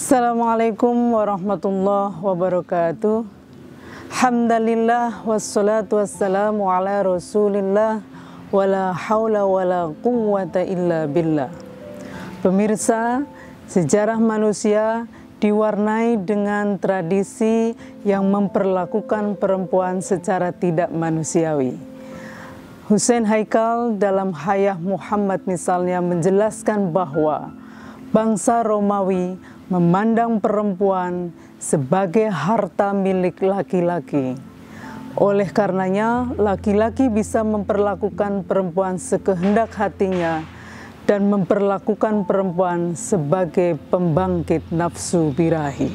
Assalamualaikum warahmatullahi wabarakatuh. Hamdalillah wassalatu wassalamu ala rasulillah wala haula wala quwwata illa billah. Pemirsa, sejarah manusia diwarnai dengan tradisi yang memperlakukan perempuan secara tidak manusiawi. Hussein Haikal dalam Hayah Muhammad misalnya menjelaskan bahwa bangsa Romawi memandang perempuan sebagai harta milik laki-laki. Oleh karenanya, laki-laki bisa memperlakukan perempuan sekehendak hatinya dan memperlakukan perempuan sebagai pembangkit nafsu birahi.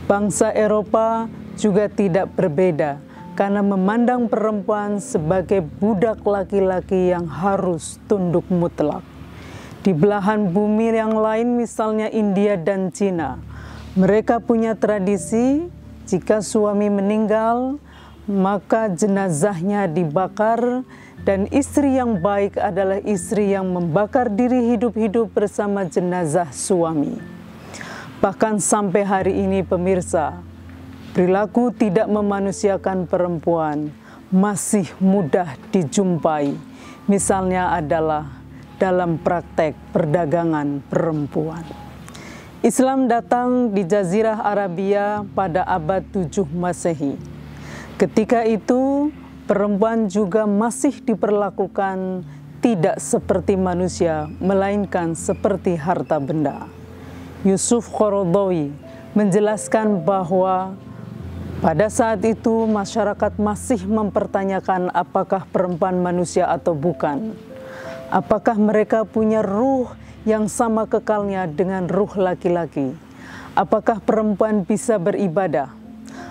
Bangsa Eropa juga tidak berbeda karena memandang perempuan sebagai budak laki-laki yang harus tunduk mutlak. Di belahan bumi yang lain misalnya India dan Cina, mereka punya tradisi jika suami meninggal maka jenazahnya dibakar dan istri yang baik adalah istri yang membakar diri hidup-hidup bersama jenazah suami. Bahkan sampai hari ini pemirsa, perilaku tidak memanusiakan perempuan masih mudah dijumpai. Misalnya adalah dalam praktek perdagangan perempuan. Islam datang di Jazirah Arabia pada abad 7 Masehi. Ketika itu, perempuan juga masih diperlakukan tidak seperti manusia, melainkan seperti harta benda. Yusuf Qaradawi menjelaskan bahwa pada saat itu masyarakat masih mempertanyakan apakah perempuan manusia atau bukan. Apakah mereka punya ruh yang sama kekalnya dengan ruh laki-laki? Apakah perempuan bisa beribadah?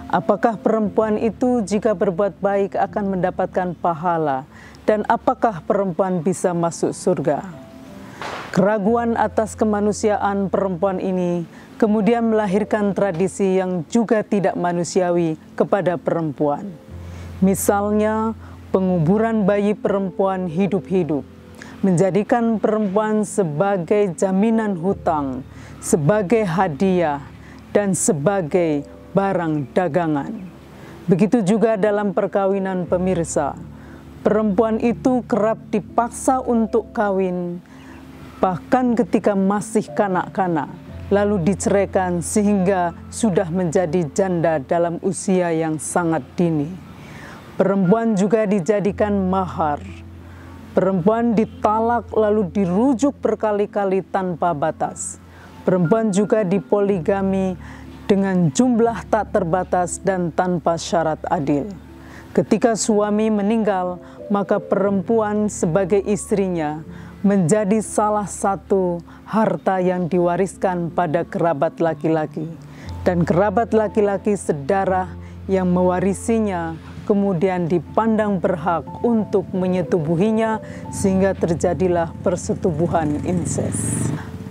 Apakah perempuan itu jika berbuat baik akan mendapatkan pahala? Dan apakah perempuan bisa masuk surga? Keraguan atas kemanusiaan perempuan ini kemudian melahirkan tradisi yang juga tidak manusiawi kepada perempuan. Misalnya, penguburan bayi perempuan hidup-hidup, menjadikan perempuan sebagai jaminan hutang, sebagai hadiah, dan sebagai barang dagangan. Begitu juga dalam perkawinan pemirsa, perempuan itu kerap dipaksa untuk kawin, bahkan ketika masih kanak-kanak, lalu diceraikan sehingga sudah menjadi janda dalam usia yang sangat dini. Perempuan juga dijadikan mahar. Perempuan ditalak lalu dirujuk berkali-kali tanpa batas. Perempuan juga dipoligami dengan jumlah tak terbatas dan tanpa syarat adil. Ketika suami meninggal, maka perempuan sebagai istrinya menjadi salah satu harta yang diwariskan pada kerabat laki-laki. Dan kerabat laki-laki sedarah yang mewarisinya kemudian dipandang berhak untuk menyetubuhinya sehingga terjadilah persetubuhan inses.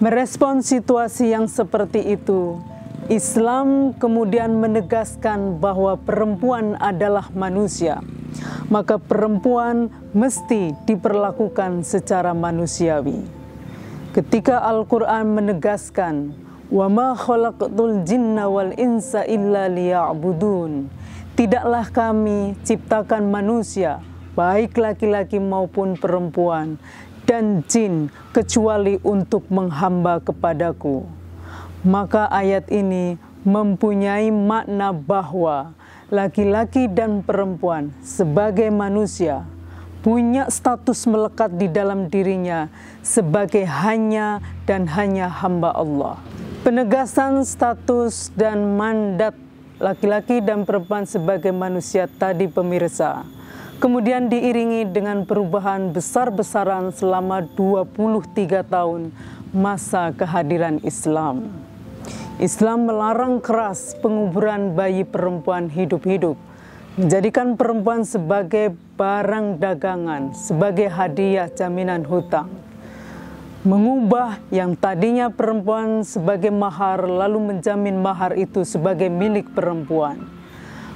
Merespon situasi yang seperti itu, Islam kemudian menegaskan bahwa perempuan adalah manusia. Maka perempuan mesti diperlakukan secara manusiawi. Ketika Al-Quran menegaskan, وَمَا خَلَقْتُ الْجِنَّ وَالْإِنسَ إِلَّا لِيَعْبُدُونَ, tidaklah kami ciptakan manusia, baik laki-laki maupun perempuan, dan jin, kecuali untuk menghamba kepadaku. Maka ayat ini mempunyai makna bahwa laki-laki dan perempuan sebagai manusia punya status melekat di dalam dirinya sebagai hanya dan hanya hamba Allah. Penegasan status dan mandat laki-laki dan perempuan sebagai manusia tadi pemirsa, kemudian diiringi dengan perubahan besar-besaran selama 23 tahun masa kehadiran Islam. Islam melarang keras penguburan bayi perempuan hidup-hidup, menjadikan perempuan sebagai barang dagangan, sebagai hadiah jaminan hutang. Mengubah yang tadinya perempuan sebagai mahar lalu menjamin mahar itu sebagai milik perempuan.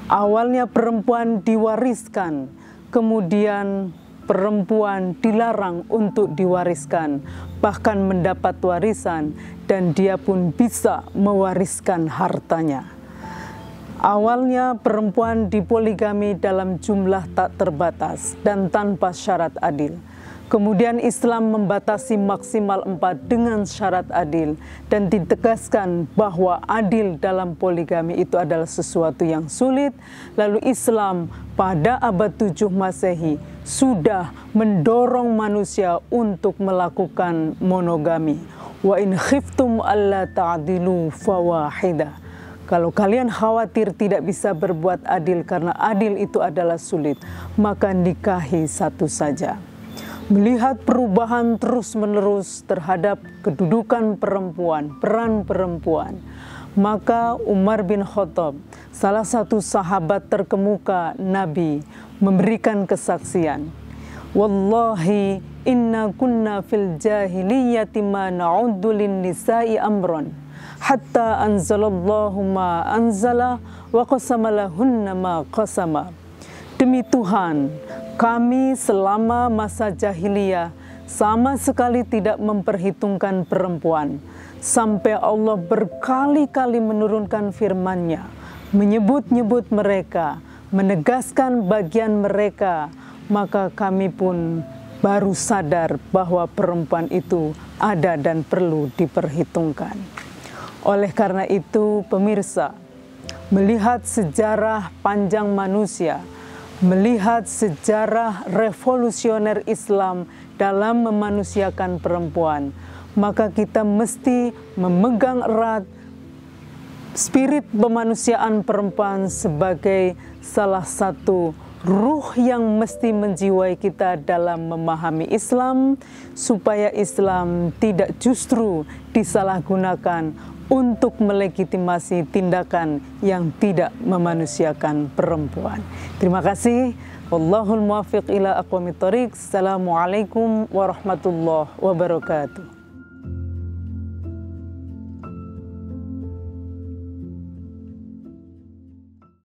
Awalnya perempuan diwariskan, kemudian perempuan dilarang untuk diwariskan, bahkan mendapat warisan, dan dia pun bisa mewariskan hartanya. Awalnya perempuan dipoligami dalam jumlah tak terbatas dan tanpa syarat adil. Kemudian Islam membatasi maksimal 4 dengan syarat adil dan ditegaskan bahwa adil dalam poligami itu adalah sesuatu yang sulit. Lalu Islam pada abad 7 Masehi sudah mendorong manusia untuk melakukan monogami. Wa in khiftum alla ta'dilu fawahidah. Kalau kalian khawatir tidak bisa berbuat adil karena adil itu adalah sulit, maka nikahi satu saja. Melihat perubahan terus-menerus terhadap kedudukan perempuan, peran perempuan, maka Umar bin Khattab, salah satu sahabat terkemuka Nabi, memberikan kesaksian. Wallahi inna kunna fil jahiliyati ma na'uddu lin nisa'i amron hatta anzalallahu ma anzala wa qasama lahunna ma qasama. Demi Tuhan, kami selama masa jahiliyah sama sekali tidak memperhitungkan perempuan, sampai Allah berkali-kali menurunkan firman-Nya, menyebut-nyebut mereka, menegaskan bagian mereka, maka kami pun baru sadar bahwa perempuan itu ada dan perlu diperhitungkan. Oleh karena itu, pemirsa, melihat sejarah panjang manusia, melihat sejarah revolusioner Islam dalam memanusiakan perempuan, maka kita mesti memegang erat spirit pemanusiaan perempuan sebagai salah satu ruh yang mesti menjiwai kita dalam memahami Islam, supaya Islam tidak justru disalahgunakan untuk melegitimasi tindakan yang tidak memanusiakan perempuan. Terima kasih. Wallahul muwaffiq ila aqwamit thoriq. Assalamualaikum warahmatullahi wabarakatuh.